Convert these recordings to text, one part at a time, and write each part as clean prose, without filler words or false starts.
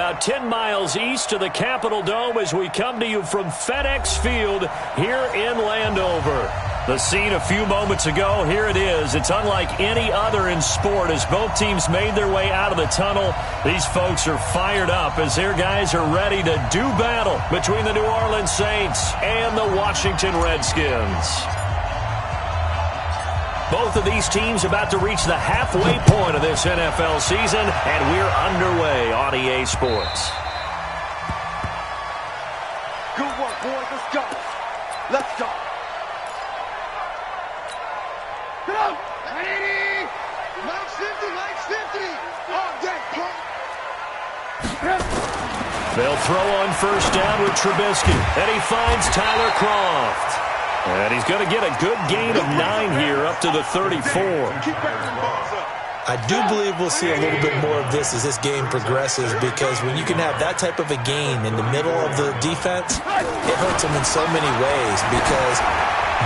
about 10 miles east of the Capitol Dome as we come to you from FedEx Field here in Landover. The scene a few moments ago, here it is. It's unlike any other in sport as both teams made their way out of the tunnel. These folks are fired up as their guys are ready to do battle between the New Orleans Saints and the Washington Redskins. Both of these teams about to reach the halfway point of this NFL season, and we're underway on EA Sports. Good work, boys. Let's go. Let's go. Get out. 80. Legs 50. Legs 50. All day, punk. They'll throw on first down with Trubisky, and he finds Tyler Kroft. And he's going to get a good gain of 9 here up to the 34. I do believe we'll see a little bit more of this as this game progresses, because when you can have that type of a gain in the middle of the defense, it hurts them in so many ways, because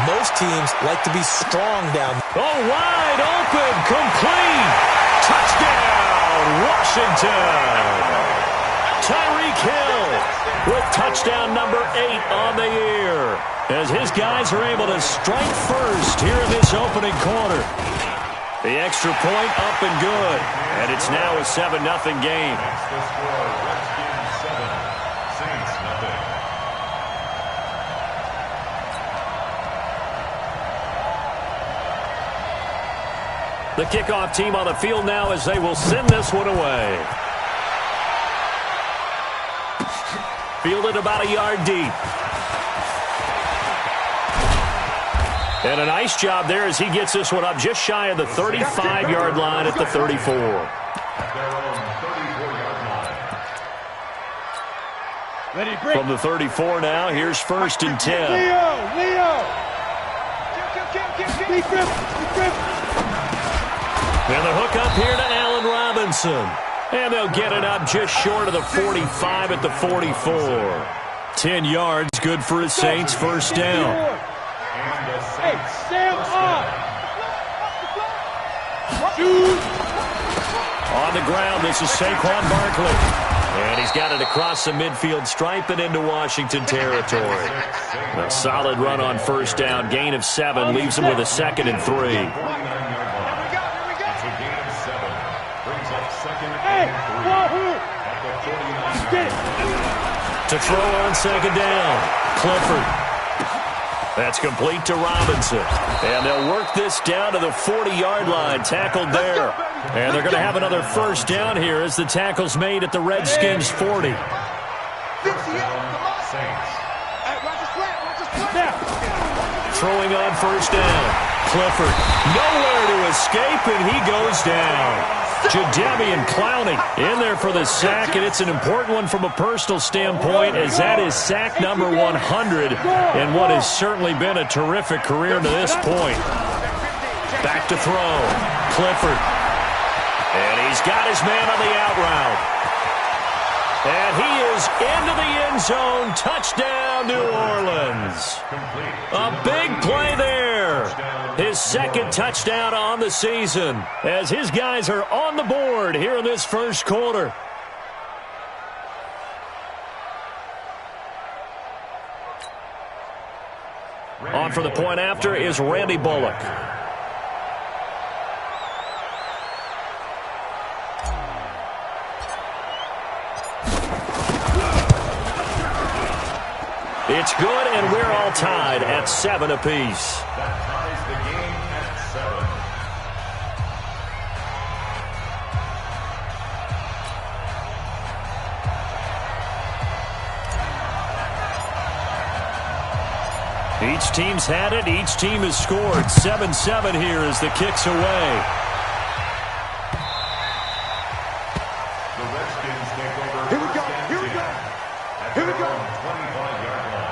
most teams like to be strong down. Oh, wide open, complete. Touchdown, Washington. Tyreek Hill with touchdown number 8 on the year, as his guys are able to strike first here in this opening quarter. The extra point up and good, and it's now a 7-0 game. The kickoff team on the field now as they will send this one away. Fielded about a yard deep. And a nice job there as he gets this one up just shy of the 35-yard line at the 34. From the 34 now, here's 1st and 10. Leo. And the hook up here to Allen Robinson. And they'll get it up just short of the 45 at the 44. 10 yards, good for his Saints, first down. Hey, stand up. On the ground, this is Saquon Barkley. And he's got it across the midfield stripe and into Washington territory. A solid run on first down, gain of 7, leaves him with a 2nd and 3. To throw on 2nd down, Clifford. That's complete to Robinson. And they'll work this down to the 40-yard line, tackled there. And they're going to have another first down here as the tackle's made at the Redskins' 40. Throwing on first down, Clifford. Nowhere to escape, and he goes down. Jadeveon Clowney in there for the sack, and it's an important one from a personal standpoint, as that is sack number 100 in what has certainly been a terrific career to this point. Back to throw, Clifford. And he's got his man on the out route. And he is into the end zone. Touchdown, New Orleans. A big play there. His 2nd touchdown on the season, as his guys are on the board here in this first quarter. On for the point after is Randy Bullock. It's good, and we're all tied at 7 apiece. That ties the game at 7. Each team's had it. Each team has scored. 7-7 here as the kick's away. The Redskins take over. Here we go. Here we go. Here we go. 25-yard line.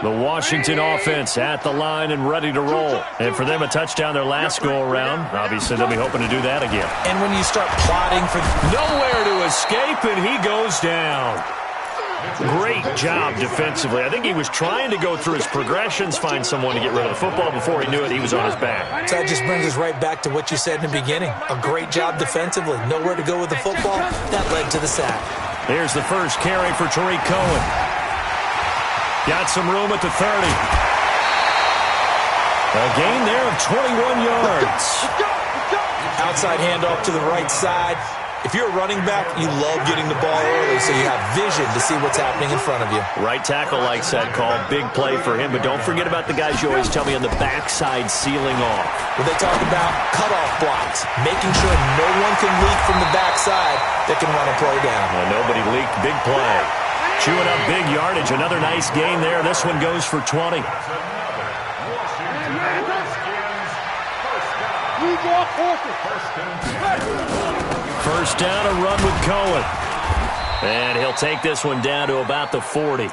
The Washington offense at the line and ready to roll. And for them, a touchdown their last go-around. Obviously, they'll be hoping to do that again. And when you start plotting for nowhere to escape, and he goes down. Great job defensively. I think he was trying to go through his progressions, find someone to get rid of the football. Before he knew it, he was on his back. So that just brings us right back to what you said in the beginning. A great job defensively. Nowhere to go with the football. That led to the sack. Here's the first carry for Tariq Cohen. Got some room at the 30. A gain there of 21 yards. Outside handoff to the right side. If you're a running back, you love getting the ball early so you have vision to see what's happening in front of you. Right tackle likes that call. Big play for him. But don't forget about the guys you always tell me on the backside sealing off. When they talk about cutoff blocks, making sure no one can leak from the backside that can run a play down. Well, nobody leaked. Big play. Chewing up big yardage. Another nice gain there. This one goes for 20. First down, a run with Cohen. And he'll take this one down to about the 40.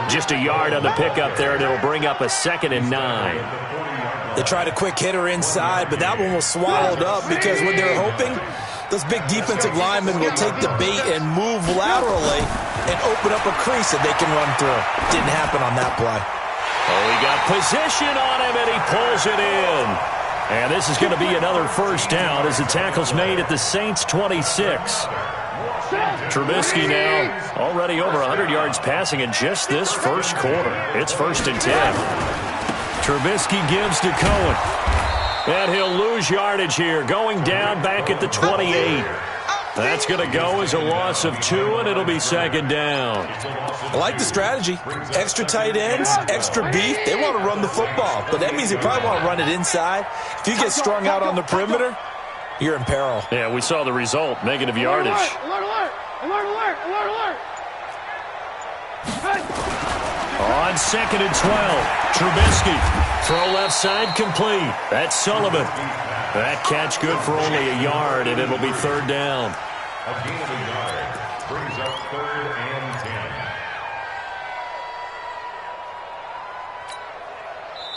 Just a yard on the pickup there, and it'll bring up a 2nd and 9. They tried a quick hitter inside, but that one was swallowed up because what they're hoping, those big defensive linemen will take the bait and move laterally and open up a crease that they can run through. Didn't happen on that play. Oh, he got position on him, and he pulls it in. And this is going to be another first down as the tackle's made at the Saints' 26. Trubisky now already over 100 yards passing in just this first quarter. It's 1st and 10. Trubisky gives to Cohen. And he'll lose yardage here, going down back at the 28. That's going to go as a loss of 2, and it'll be 2nd down. I like the strategy. Extra tight ends, extra beef. They want to run the football, but that means they probably want to run it inside. If you get strung out on the perimeter, you're in peril. Yeah, we saw the result, negative yardage. Alert, alert, alert, alert, alert, alert. On 2nd and 12, Trubisky. Throw left side complete. That's Sullivan. That catch good for only a yard, and it'll be 3rd down. A gain of a yard brings up 3rd and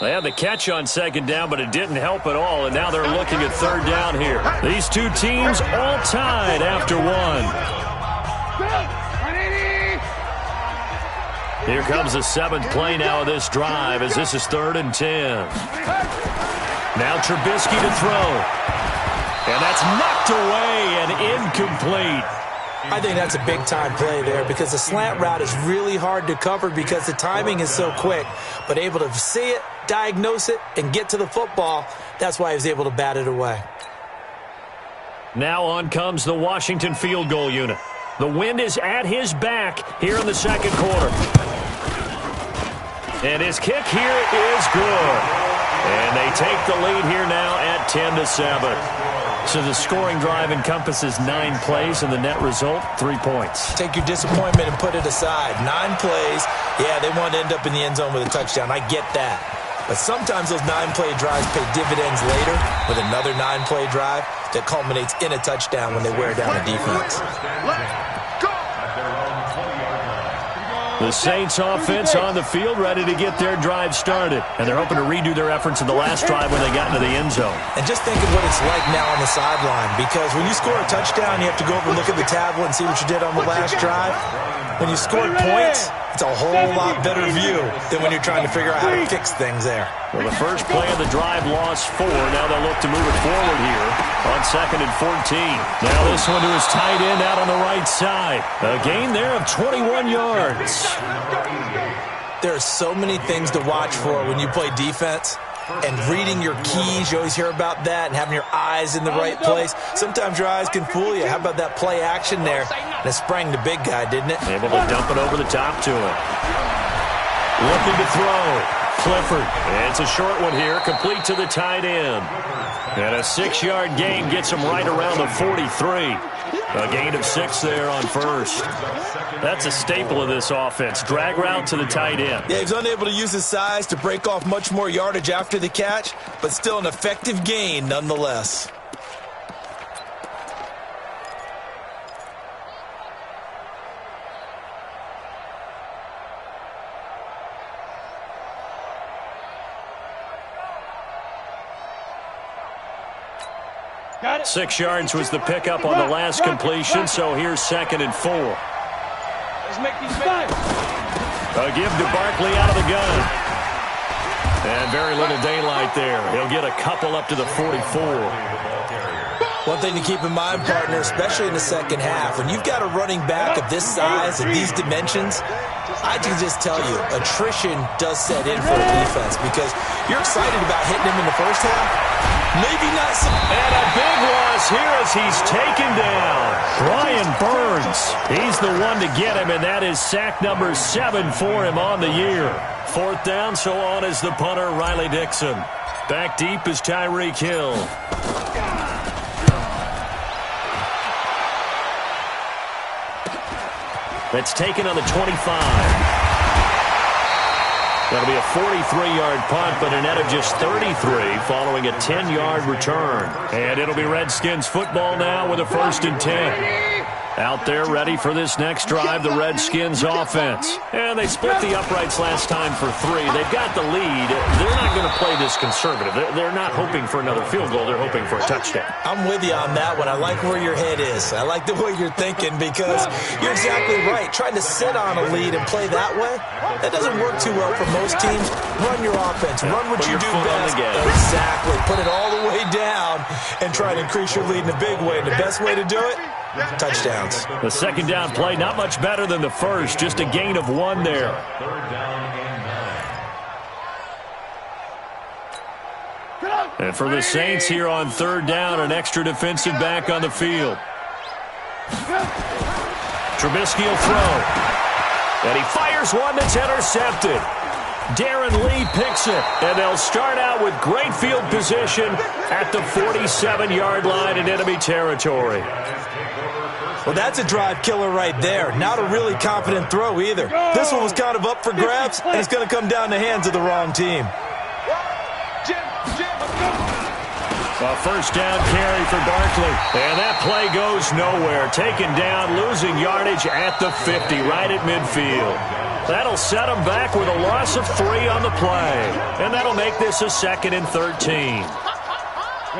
10. They had the catch on 2nd down, but it didn't help at all, and now they're looking at 3rd down here. These two teams all tied after 1. Here comes the 7th play now of this drive as this is 3rd and 10. Now Trubisky to throw. And that's knocked away and incomplete. I think that's a big-time play there because the slant route is really hard to cover because the timing is so quick. But able to see it, diagnose it, and get to the football, that's why he was able to bat it away. Now on comes the Washington field goal unit. The wind is at his back here in the 2nd quarter. And his kick here is good. And they take the lead here now at 10-7. So the scoring drive encompasses 9 plays, and the net result, 3 points. Take your disappointment and put it aside. 9 plays, yeah, they want to end up in the end zone with a touchdown. I get that. But sometimes those 9-play drives pay dividends later with another 9-play drive that culminates in a touchdown when they wear down the defense. The Saints offense on the field ready to get their drive started. And they're hoping to redo their efforts in the last drive when they got into the end zone. And just think of what it's like now on the sideline. Because when you score a touchdown, you have to go over and look at the tablet and see what you did on the last drive. When you scored points, it's a whole lot better view than when you're trying to figure out how to fix things there. Well, the first play of the drive lost 4. Now they'll look to move it forward here on 2nd and 14. Now this one to his tight end out on the right side. A gain there of 21 yards. There are so many things to watch for when you play defense. And reading your keys, you always hear about that, and having your eyes in the right place. Sometimes your eyes can fool you. How about that play action there? And it sprang the big guy, didn't it? Able to dump it over the top to him. Looking to throw. Clifford. And it's a short one here, complete to the tight end. And a 6-yard gain gets him right around the 43. A gain of 6 there on first. That's a staple of this offense. Drag route to the tight end. Yeah, he's unable to use his size to break off much more yardage after the catch, but still an effective gain nonetheless. Got it. 6 yards was the pickup on the last completion, so here's 2nd and 4. There's A give to Barkley out of the gun. And very little daylight there. He'll get a couple up to the 44. One thing to keep in mind, partner, especially in the second half, when you've got a running back of this size and these dimensions, I can just tell you, attrition does set in for a defense because you're excited about hitting him in the first half. Maybe not so. And a big loss here as he's taken down. Brian Burns, he's the one to get him, and that is sack number 7 for him on the year. 4th down, so on is the punter, Riley Dixon. Back deep is Tyreek Hill. That's taken on the 25. That'll be a 43-yard punt, but a net of just 33 following a 10-yard return. And it'll be Redskins football now with a 1st and 10. Out there ready for this next drive, the Redskins offense. And they split the uprights last time for 3. They've got the lead. They're not going to play this conservative. They're not hoping for another field goal. They're hoping for a touchdown. I'm with you on that one. I like where your head is. I like the way you're thinking because you're exactly right. Trying to sit on a lead and play that way, that doesn't work too well for most teams. Run your offense. Run what you do best. Exactly. Put it all the way down and try to increase your lead in a big way. And the best way to do it, touchdowns. The 2nd down play, not much better than the first. Just a gain of 1 there. 3rd down and 9. And for the Saints here on 3rd down, an extra defensive back on the field. Trubisky will throw. And he fires one that's intercepted. Darren Lee picks it, and they'll start out with great field position at the 47-yard line in enemy territory. Well, that's a drive killer right there. Not a really confident throw either. This one was kind of up for grabs, and it's going to come down the hands of the wrong team. A 1st down carry for Barkley. And that play goes nowhere. Taken down, losing yardage at the 50, right at midfield. That'll set them back with a loss of 3 on the play. And that'll make this a 2nd and 13.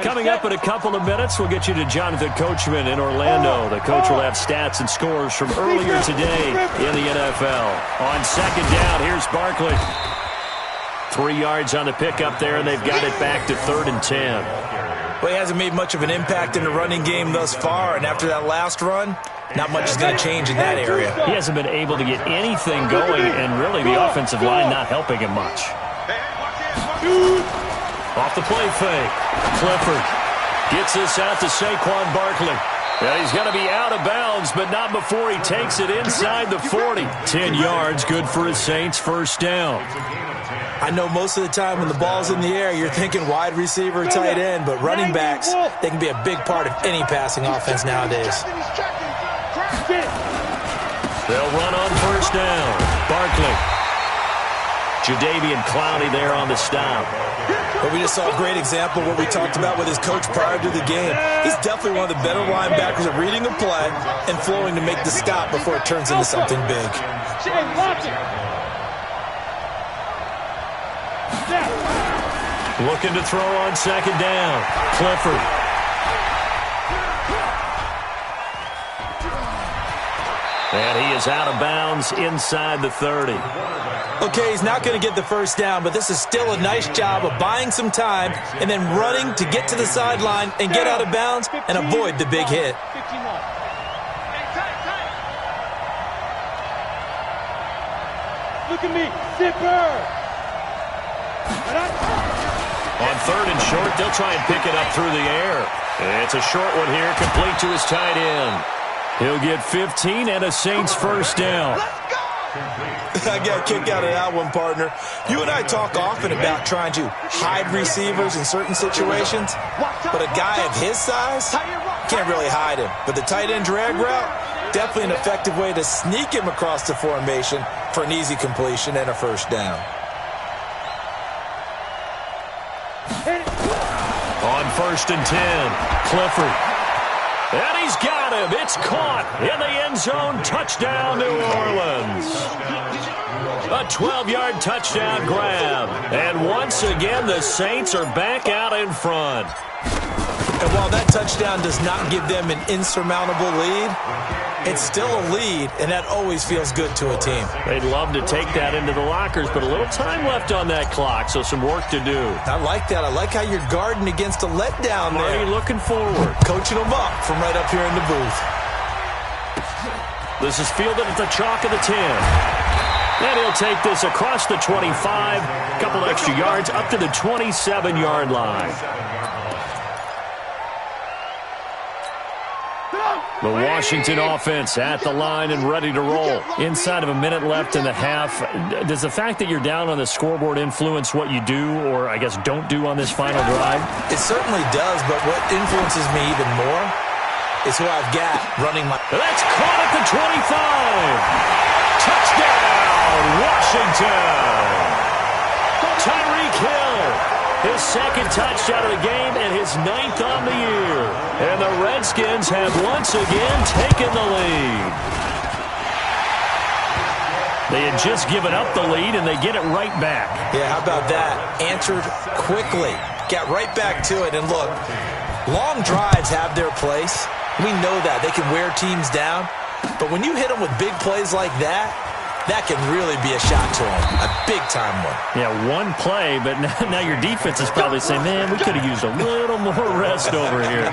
Coming up in a couple of minutes, we'll get you to Jonathan Coachman in Orlando. The coach will have stats and scores from earlier today in the NFL. On 2nd down, here's Barkley. 3 yards on the pickup there, and they've got it back to 3rd and 10. Well, he hasn't made much of an impact in the running game thus far, and after that last run, not much is going to change in that area. He hasn't been able to get anything going, and really the offensive line not helping him much. Off the play fake. Clifford gets this out to Saquon Barkley. And he's going to be out of bounds, but not before he takes it inside the 40. 10 yards, good for his Saints, 1st down. I know most of the time when the ball's in the air, you're thinking wide receiver, tight end, but running backs, they can be a big part of any passing offense nowadays. They'll run on 1st down. Barkley. Jadeveon Clowney there on the stop. But we just saw a great example of what we talked about with his coach prior to the game. He's definitely one of the better linebackers at reading a play and flowing to make the stop before it turns into something big. Looking to throw on 2nd down. Clifford. And he is out of bounds inside the 30. Okay, he's not going to get the 1st down, but this is still a nice job of buying some time and then running to get to the sideline and get out of bounds and avoid the big hit. Look at me, zipper. On 3rd and short, they'll try and pick it up through the air. It's a short one here, complete to his tight end. He'll get 15 and a Saints 1st down. I got a kick out of that one, partner. You and I talk often about trying to hide receivers in certain situations, but a guy of his size can't really hide him. But the tight end drag route, definitely an effective way to sneak him across the formation for an easy completion and a 1st down. On 1st and 10, Clifford. And he's got him. It's caught in the end zone. Touchdown, New Orleans. A 12-yard touchdown grab. And once again, the Saints are back out in front. And while that touchdown does not give them an insurmountable lead, it's still a lead, and that always feels good to a team. They'd love to take that into the lockers, but a little time left on that clock, so some work to do. I like that. I like how you're guarding against a letdown there. Marty looking forward. Coaching them up from right up here in the booth. This is fielded at the chalk of the 10. And he'll take this across the 25, a couple extra yards up to the 27-yard line. The Washington offense at the line and ready to roll. Inside of a minute left in the half. Does the fact that you're down on the scoreboard influence what you do, or I guess don't do on this final drive? It certainly does, but what influences me even more is who I've got running my... That's caught at the 25. Touchdown, Washington. Tyreek Hill, his second touchdown of the game and his 9th on the year. And the Redskins have once again taken the lead. They had just given up the lead, and they get it right back. Yeah, how about that? Answered quickly. Got right back to it. And look, long drives have their place. We know that. They can wear teams down. But when you hit them with big plays like that, that can really be a shot to them. A big-time one. Yeah, one play, but now your defense is probably saying, man, we could have used a little more rest over here.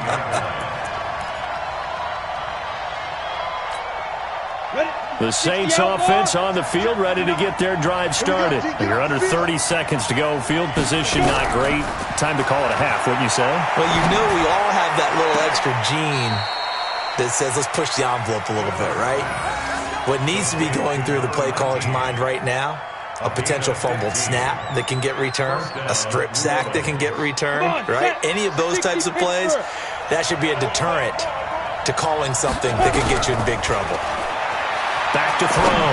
The Saints offense on the field, ready to get their drive started. You're under 30 seconds to go. Field position not great. Time to call it a half, wouldn't you say? Well, you know we all have that little extra gene that says let's push the envelope a little bit, right? What needs to be going through the play caller's mind right now, a potential fumbled snap that can get returned, a strip sack that can get returned, right? Any of those types of plays, that should be a deterrent to calling something that could get you in big trouble. Back to throw.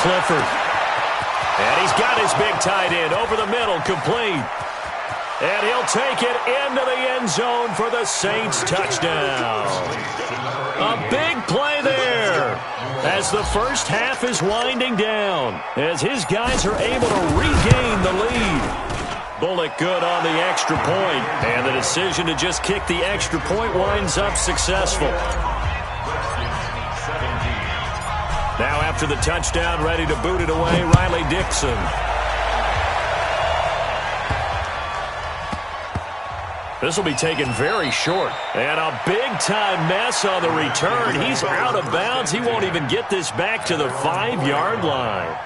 Clifford. And he's got his big tight end over the middle, complete. And he'll take it into the end zone for the Saints touchdown. A big play there as the first half is winding down, as his guys are able to regain the lead. Bullock good on the extra point, and the decision to just kick the extra point winds up successful. Now after the touchdown, ready to boot it away, Riley Dixon. This will be taken very short. And a big-time mess on the return. He's out of bounds. He won't even get this back to the 5-yard line.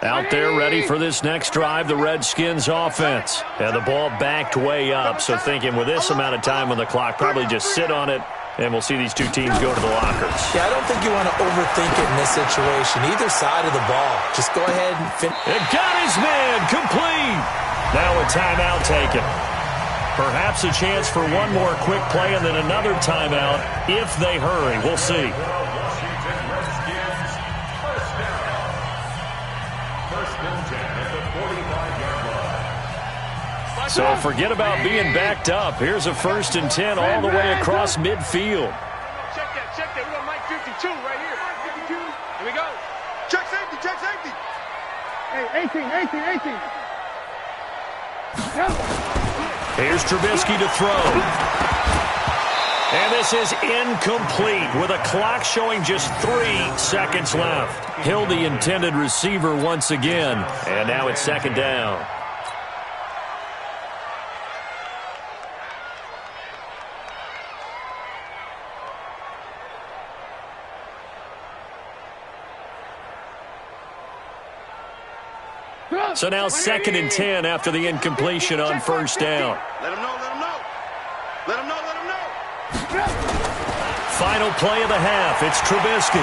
Out there ready for this next drive, the Redskins offense. And the ball backed way up, so thinking with this amount of time on the clock, probably just sit on it, and we'll see these two teams go to the lockers. Yeah, I don't think you want to overthink it in this situation. Either side of the ball. Just go ahead and finish. It got his man complete. Now a timeout taken. Perhaps a chance for one more quick play and then another timeout if they hurry. We'll see. So forget about being backed up. Here's a 1st and 10 all the way across midfield. Check that. We got Mike 52 right here. 52. Here we go. Check safety. Hey, 18. Here's Trubisky to throw. And this is incomplete with a clock showing just 3 seconds left. Hill, the intended receiver once again. And now it's 2nd down. So now 2nd and 10 after the incompletion on 1st down. Let him know. Final play of the half. It's Trubisky.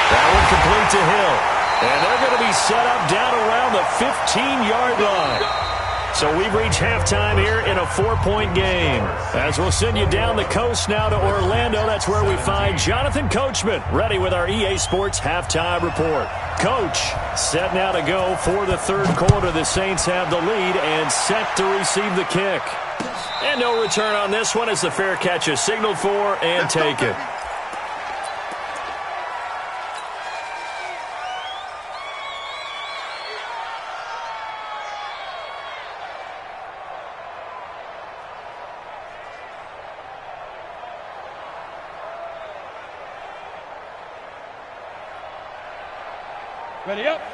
That one complete to Hill. And they're going to be set up down around the 15-yard line. So we've reached halftime here in a 4-point game. As we'll send you down the coast now to Orlando, that's where we find Jonathan Coachman ready with our EA Sports Halftime Report. coach set now to go for the third quarter. The Saints have the lead and set to receive the kick. And no return on this one as the fair catch is signaled for and taken.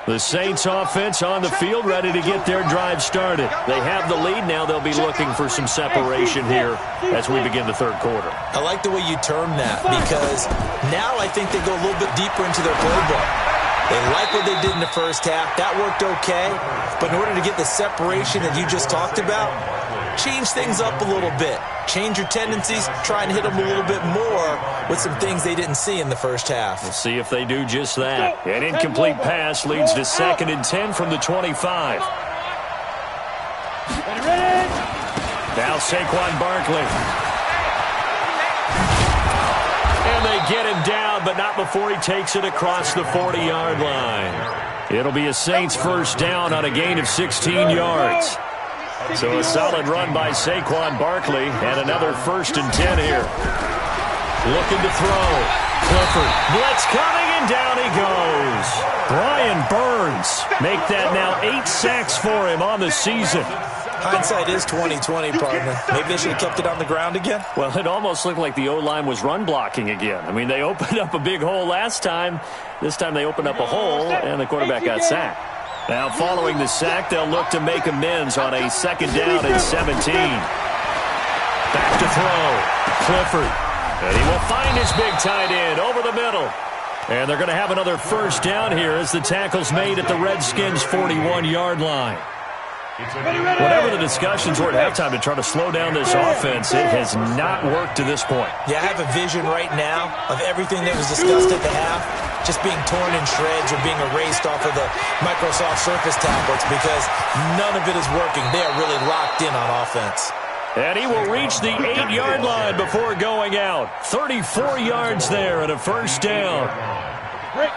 The Saints offense on the field, ready to get their drive started. They have the lead. Now they'll be looking for some separation here as we begin the third quarter. I like the way you term that because now I think they go a little bit deeper into their playbook. They like what they did in the first half. That worked okay. But in order to get the separation that you just talked about, change things up a little bit. Change your tendencies, try and hit them a little bit more with some things they didn't see in the first half. We'll see if they do just that. An incomplete pass leads to 2nd and 10 from the 25. Now Saquon Barkley. And they get him down, but not before he takes it across the 40-yard line. It'll be a Saints first down on a gain of 16 yards. So a solid run by Saquon Barkley and another 1st and 10 here. Looking to throw. Clifford. Blitz coming and down he goes. Brian Burns make that now 8 sacks for him on the season. Hindsight is 20/20, partner. Maybe they should have kept it on the ground again. Well, it almost looked like the O-line was run blocking again. I mean, they opened up a big hole last time. This time they opened up a hole and the quarterback got sacked. Now, following the sack, they'll look to make amends on a 2nd down and 17. Back to throw. Clifford. And he will find his big tight end over the middle. And they're going to have another first down here as the tackle's made at the Redskins' 41-yard line. Whatever the discussions were at halftime to try to slow down this offense, it has not worked to this point. Yeah, I have a vision right now of everything that was discussed at the half just being torn in shreds or being erased off of the Microsoft Surface tablets because none of it is working. They are really locked in on offense. And he will reach the 8-yard line before going out. 34 yards there and a first down.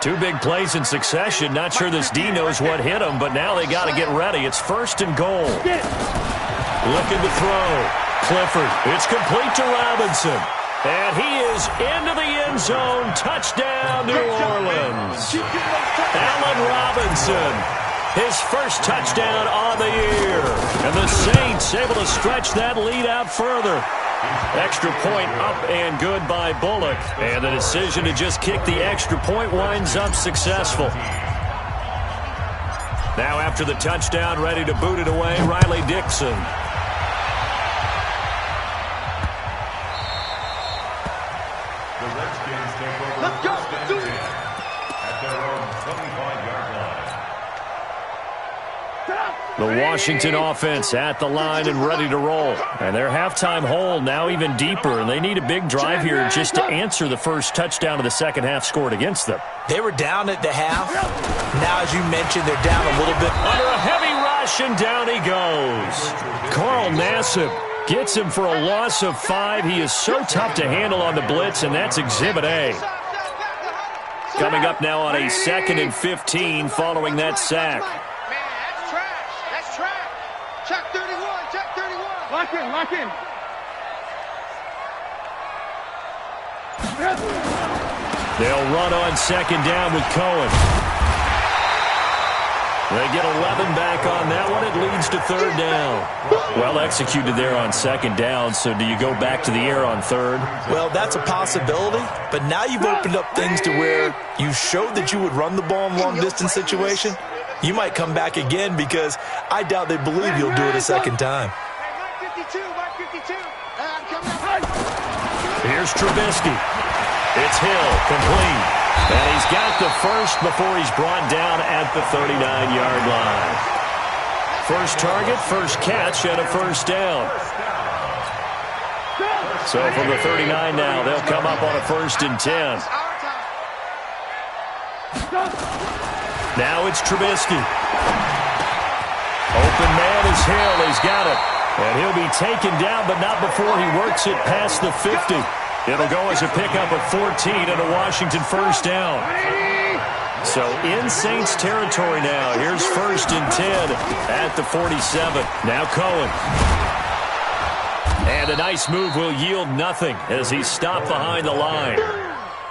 2 big plays in succession. Not sure this D knows what hit him, but now they got to get ready. It's 1st and goal. Looking to throw. Clifford. It's complete to Robinson. And he is into the end zone. Touchdown, New Orleans. Allen Robinson. His first touchdown on the year. And the Saints able to stretch that lead out further. Extra point up and good by Bullock. And the decision to just kick the extra point winds up successful. Now after the touchdown, ready to boot it away, Riley Dixon. The Redskins take over. Let's go. At their own 25-yard line. The Washington offense at the line and ready to roll. And their halftime hole now even deeper, and they need a big drive here just to answer the first touchdown of the second half scored against them. They were down at the half. Now, as you mentioned, they're down a little bit. Under a heavy rush, and down he goes. Carl Nassib gets him for a loss of 5. He is so tough to handle on the blitz, and that's Exhibit A. Coming up now on a 2nd and 15 following that sack. Check 31, check 31. Lock in, lock in. They'll run on 2nd down with Cohen. They get 11 back on that one. It leads to 3rd down. Well executed there on 2nd down, so do you go back to the air on 3rd? Well, that's a possibility, but now you've opened up things to where you showed that you would run the ball in long-distance situation. You might come back again because I doubt they believe you'll do it a 2nd time. Here's Trubisky. It's Hill, complete. And he's got the first before he's brought down at the 39-yard line. First target, first catch, and a first down. So from the 39 now, they'll come up on a 1st and 10. Now it's Trubisky. Open man is Hill. He's got it. And he'll be taken down, but not before he works it past the 50. It'll go as a pickup of 14 and a Washington first down. So in Saints territory now. Here's 1st and 10 at the 47. Now Cohen. And a nice move will yield nothing as he's stopped behind the line.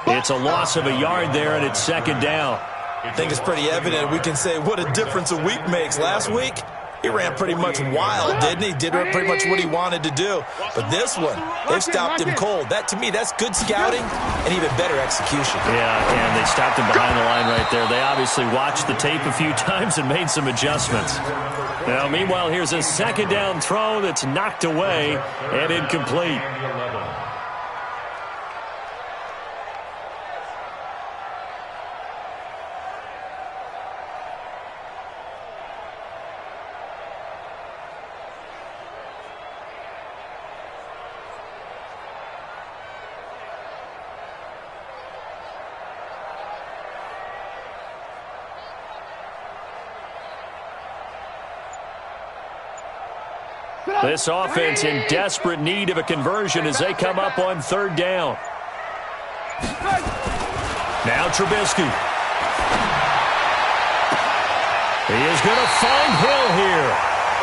It's a loss of a yard there, and it's 2nd down. I think it's pretty evident. We can say what a difference a week makes. Last week, he ran pretty much wild, didn't he? Did pretty much what he wanted to do. But this one, they've stopped him cold. That, to me, that's good scouting and even better execution. Yeah, and they stopped him behind the line right there. They obviously watched the tape a few times and made some adjustments. Now, meanwhile, here's a 2nd down throw that's knocked away and incomplete. This offense in desperate need of a conversion as they come up on 3rd down. Now Trubisky. He is going to find Hill here.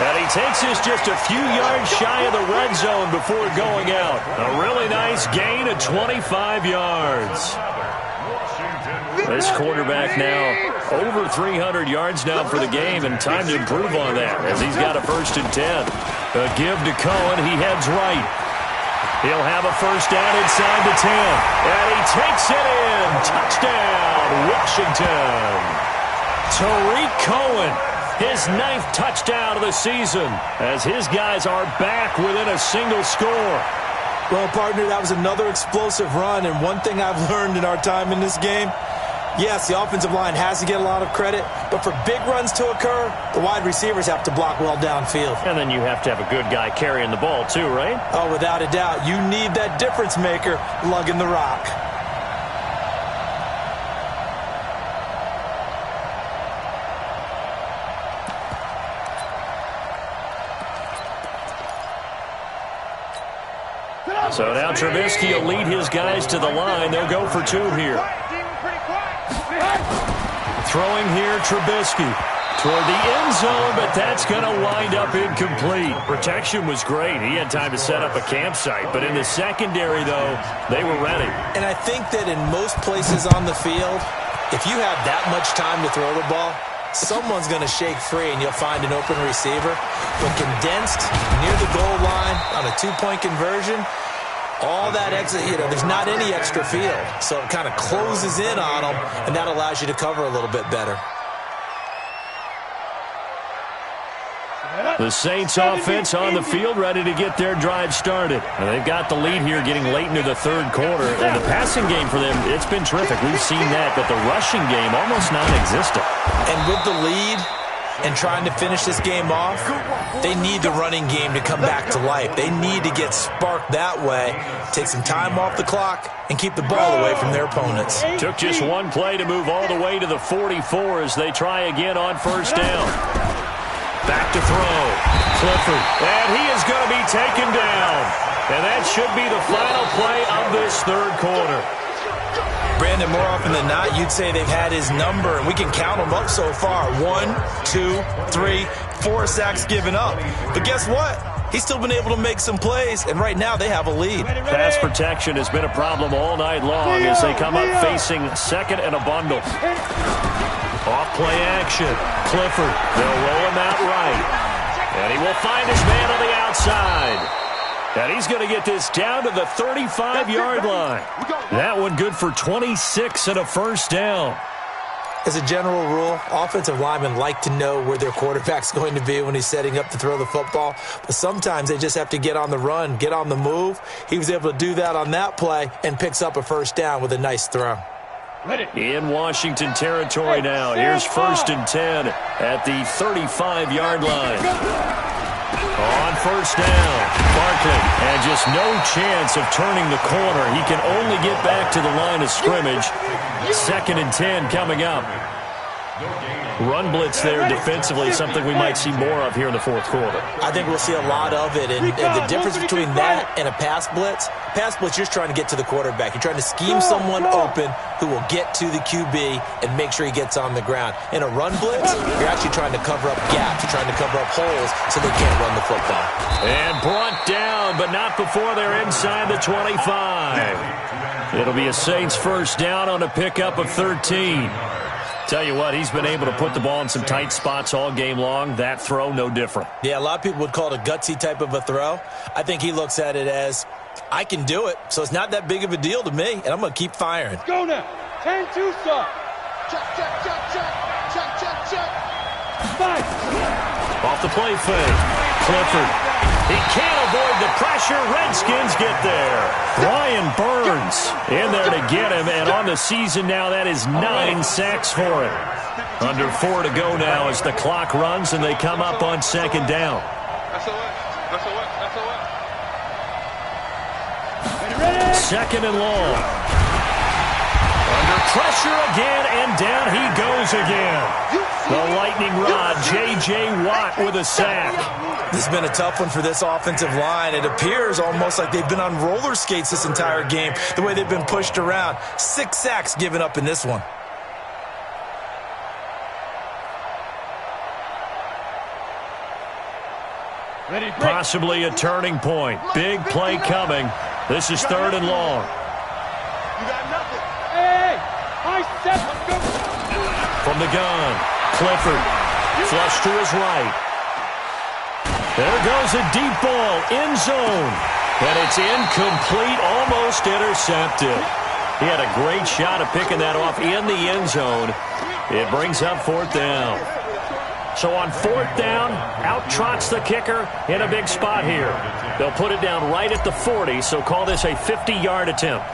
And he takes this just a few yards shy of the red zone before going out. A really nice gain of 25 yards. This quarterback now over 300 yards now for the game, and time to improve on that as he's got a 1st and 10. A give to Cohen. He heads right. He'll have a 1st down inside the 10. And he takes it in. Touchdown, Washington. Tariq Cohen, his 9th touchdown of the season as his guys are back within a single score. Well, partner, that was another explosive run, and one thing I've learned in our time in this game, yes, the offensive line has to get a lot of credit, but for big runs to occur, the wide receivers have to block well downfield. And then you have to have a good guy carrying the ball too, right? Oh, without a doubt. You need that difference maker lugging the rock. So now Trubisky will lead his guys to the line. They'll go for 2 here. Throwing here, Trubisky toward the end zone, but that's going to wind up incomplete. Protection was great. He had time to set up a campsite, but in the secondary, though, they were ready. And I think that in most places on the field, if you have that much time to throw the ball, someone's going to shake free and you'll find an open receiver. But condensed near the goal line on a 2-point conversion, all that extra, there's not any extra field. So it kind of closes in on them, and that allows you to cover a little bit better. The Saints offense on the field ready to get their drive started. And they've got the lead here getting late into the 3rd quarter. And the passing game for them, it's been terrific. We've seen that, but the rushing game almost non-existent. And with the lead and trying to finish this game off, they need the running game to come back to life. They need to get sparked that way, take some time off the clock, and keep the ball away from their opponents. Took just one play to move all the way to the 44 as they try again on 1st down. Back to throw. Clifford. And he is going to be taken down. And that should be the final play of this 3rd quarter. Brandon, more often than not, you'd say they've had his number, and we can count them up so far. 1, 2, 3, 4 sacks given up. But guess what? He's still been able to make some plays, and right now they have a lead. Pass protection has been a problem all night long as they come up facing 2nd and a bundle. Off-play action. Clifford. They'll roll him out right. And he will find his man on the outside. And he's going to get this down to the 35-yard line. That one good for 26 and a 1st down. As a general rule, offensive linemen like to know where their quarterback's going to be when he's setting up to throw the football. But sometimes they just have to get on the run, get on the move. He was able to do that on that play and picks up a 1st down with a nice throw. In Washington territory now. Here's 1st and 10 at the 35-yard line. On 1st down, Barkley, and just no chance of turning the corner. He can only get back to the line of scrimmage. 2nd and 10 coming up. Run blitz there defensively, something we might see more of here in the fourth quarter. I think we'll see a lot of it, and the difference between that and a pass blitz, you're just trying to get to the quarterback. You're trying to scheme someone open who will get to the QB and make sure he gets on the ground. In a run blitz, you're actually trying to cover up gaps. You're trying to cover up holes so they can't run the football. And brought down, but not before they're inside the 25. It'll be a Saints first down on a pickup of 13. Tell you what, he's been able to put the ball in some tight spots all game long. That throw, no different. Yeah, a lot of people would call it a gutsy type of a throw. I think he looks at it as, I can do it, so it's not that big of a deal to me, and I'm going to keep firing. Go now. 10-2 stop. Check, check, check, check. Check, check, check. Five. Off the play fake. Clifford. He can't avoid the pressure. Redskins get there. Brian Burns in there to get him, and on the season now, that is 9 sacks for him. Under 4 to go now as the clock runs, and they come up on second down. Second and long. Under pressure again, and down he goes again. The lightning rod, J.J. Watt with a sack. This has been a tough one for this offensive line. It appears almost like they've been on roller skates this entire game, the way they've been pushed around. 6 sacks given up in this one. Possibly a turning point. Big play coming. This is third and long. You got nothing. Hey, high step. Let's go. From the gun, Clifford. Flush to his right. There goes a deep ball, end zone. And it's incomplete, almost intercepted. He had a great shot at picking that off in the end zone. It brings up fourth down. So on fourth down, out trots the kicker in a big spot here. They'll put it down right at the 40, so call this a 50-yard attempt.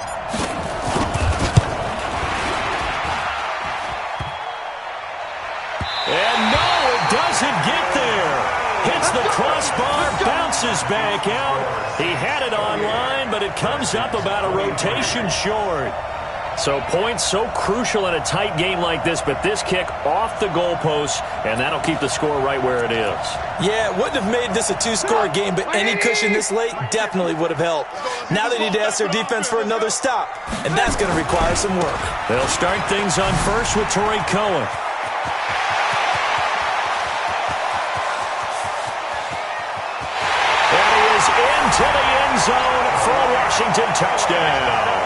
And no, it doesn't get there. Hits the crossbar, bounces back out. He had it online, but it comes up about a rotation short. So points so crucial in a tight game like this, but this kick off the goalpost, and that'll keep the score right where it is. Yeah, it wouldn't have made this a 2-score game, but any cushion this late definitely would have helped. Now they need to ask their defense for another stop, and that's going to require some work. They'll start things on first with Torrey Cohen. And he is into the end zone for a Washington touchdown.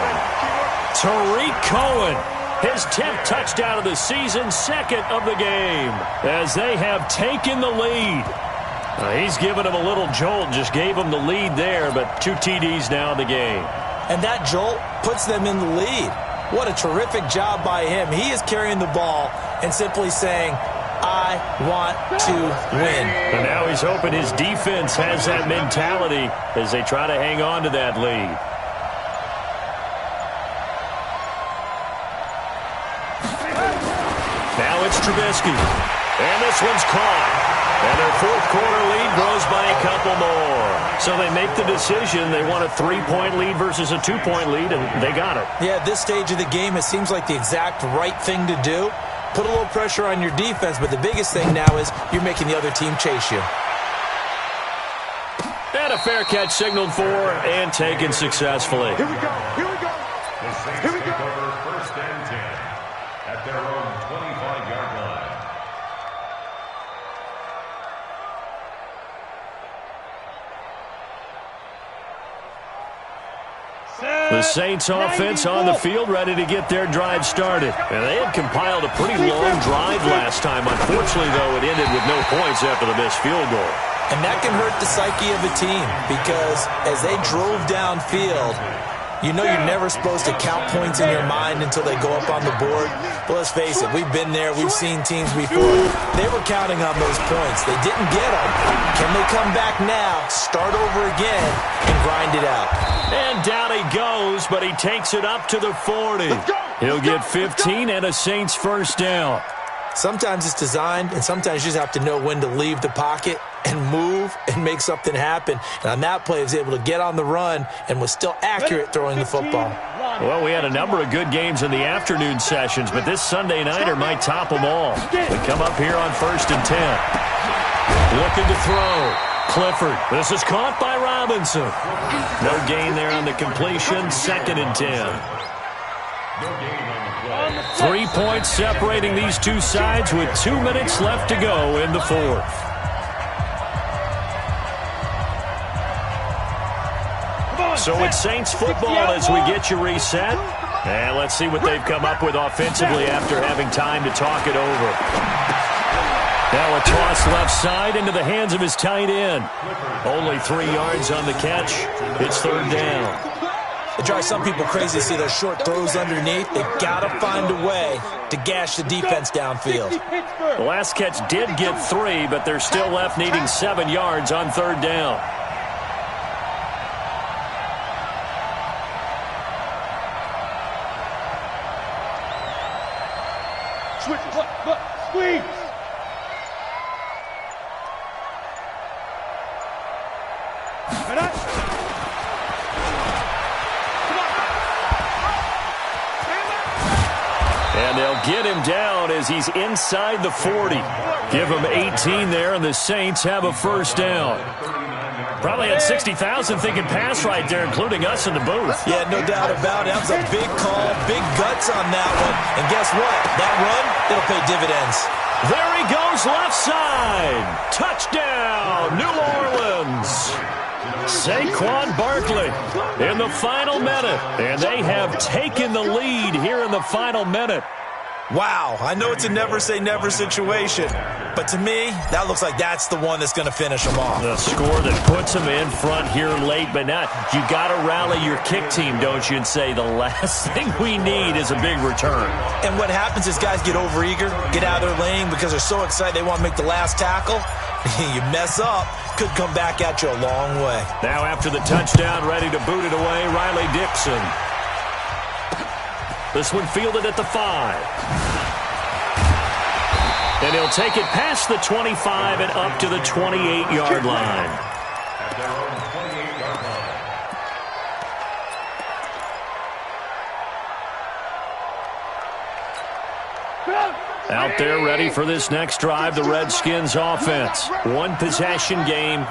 Tariq Cohen, his 10th touchdown of the season, second of the game, as they have taken the lead. He's given him a little jolt, just gave him the lead there, but 2 TDs now in the game. And that jolt puts them in the lead. What a terrific job by him. He is carrying the ball and simply saying, I want to win. And now he's hoping his defense has that mentality as they try to hang on to that lead. Now it's Trubisky. And this one's caught. And their fourth quarter lead grows by a couple more. So they make the decision. They want a 3-point lead versus a 2-point lead, and they got it. Yeah, at this stage of the game, it seems like the exact right thing to do. Put a little pressure on your defense, but the biggest thing now is you're making the other team chase you. And a fair catch signaled for and taken successfully. Here we go. Here we go. The Saints take over first and 10 at their own 25-yard line. The Saints offense on the field ready to get their drive started. And they had compiled a pretty long drive last time. Unfortunately, though, it ended with no points after the missed field goal. And that can hurt the psyche of a team because as they drove downfield, you know you're never supposed to count points in your mind until they go up on the board. But let's face it, we've been there. We've seen teams before. They were counting on those points. They didn't get them. Can they come back now, start over again, and grind it out? And down he goes, but he takes it up to the 40. He'll get 15 and a Saints first down. Sometimes it's designed, and sometimes you just have to know when to leave the pocket and move and make something happen. And on that play, he was able to get on the run and was still accurate throwing the football. Well, we had a number of good games in the afternoon sessions, but this Sunday nighter might top them all. We come up here on 1st and 10. Looking to throw. Clifford. This is caught by Robinson. No gain there on the completion. 2nd and 10. 3 points separating these two sides with 2 minutes left to go in the 4th. So it's Saints football as we get you reset. And let's see what they've come up with offensively after having time to talk it over. Now a toss left side into the hands of his tight end. Only 3 yards on the catch. It's 3rd down. It drives some people crazy to see those short throws underneath. They got to find a way to gash the defense downfield. The last catch did get 3, but they're still left needing 7 yards on 3rd down. Switch. Look. Squeeze. And they'll get him down as he's inside the 40. Give him 18 there, and the Saints have a 1st down. Probably had 60,000 thinking pass right there, including us in the booth. Yeah, no doubt about it. That was a big call, big guts on that one. And guess what? That run, it'll pay dividends. There he goes, left side. Touchdown, New Orleans. Saquon Barkley in the final minute. And they have taken the lead here in the final minute. Wow, I know it's a never-say-never situation, but to me, that looks like that's the one that's going to finish them off. The score that puts them in front here late, but not. You got to rally your kick team, don't you, and say the last thing we need is a big return. And what happens is guys get overeager, get out of their lane because they're so excited they want to make the last tackle. You mess up, could come back at you a long way. Now after the touchdown, ready to boot it away, Riley Dixon. This one fielded at the 5. And he'll take it past the 25 and up to the 28-yard line. At their own 28-yard line. Out there ready for this next drive, the Redskins offense. One possession game,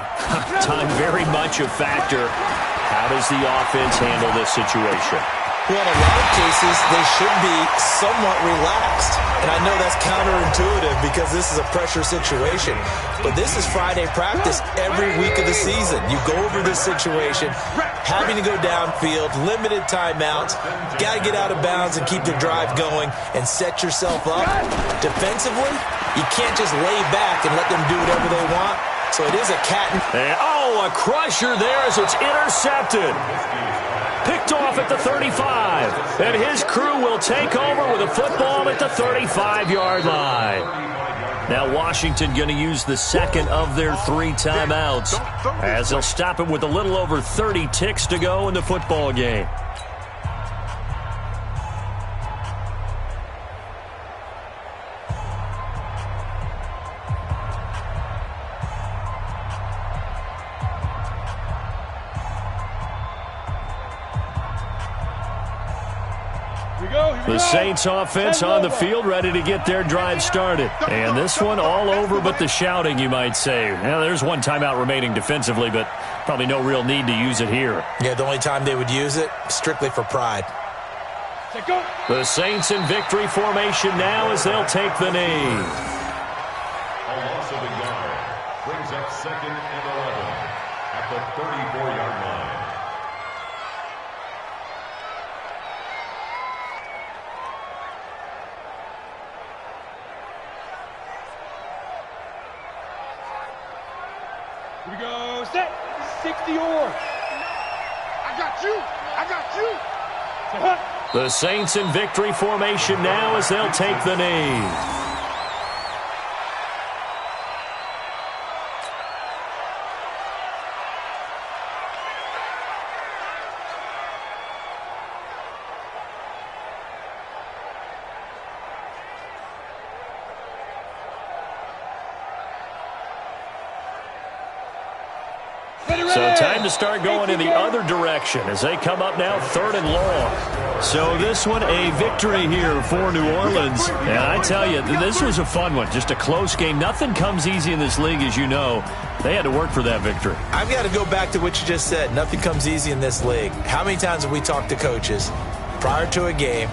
time very much a factor. How does the offense handle this situation? Well, in a lot of cases, they should be somewhat relaxed. And I know that's counterintuitive because this is a pressure situation. But this is Friday practice every week of the season. You go over this situation, having to go downfield, limited timeouts, got to get out of bounds and keep the drive going and set yourself up. Defensively, you can't just lay back and let them do whatever they want. So it is a cat and... a crusher there as it's intercepted. Picked off at the 35. And his crew will take over with a football at the 35-yard line. Now Washington going to use the second of their 3 timeouts as they'll stop it with a little over 30 ticks to go in the football game. The Saints offense on the field ready to get their drive started. And this one all over but the shouting, you might say. Now, there's one timeout remaining defensively, but probably no real need to use it here. Yeah, the only time they would use it, strictly for pride. The Saints in victory formation now as they'll take the knee. A loss of a yard brings up 2nd and 11 at the 34-yard line. Here we go. Set. 60 or. I got you. The Saints in victory formation now as they'll take the knee. So time to start going in the other direction as they come up now 3rd and long. So this one a victory here for New Orleans. And I tell you, this was a fun one. Just a close game. Nothing comes easy in this league, as you know. They had to work for that victory. I've got to go back to what you just said. Nothing comes easy in this league. How many times have we talked to coaches prior to a game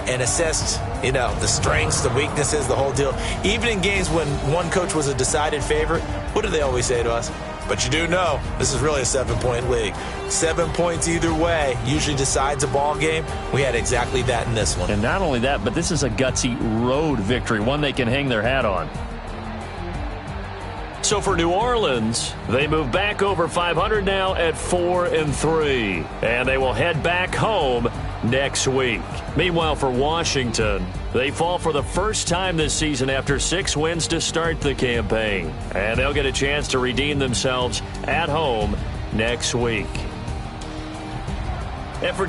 and assessed, the strengths, the weaknesses, the whole deal? Even in games when one coach was a decided favorite, what do they always say to us? But you do know this is really a 7-point league. 7 points either way usually decides a ball game. We had exactly that in this one. And not only that, but this is a gutsy road victory, one they can hang their hat on. So for New Orleans, they move back over 500 now at 4-3. And they will head back home next week. Meanwhile, for Washington, they fall for the first time this season after 6 wins to start the campaign. And they'll get a chance to redeem themselves at home next week. And for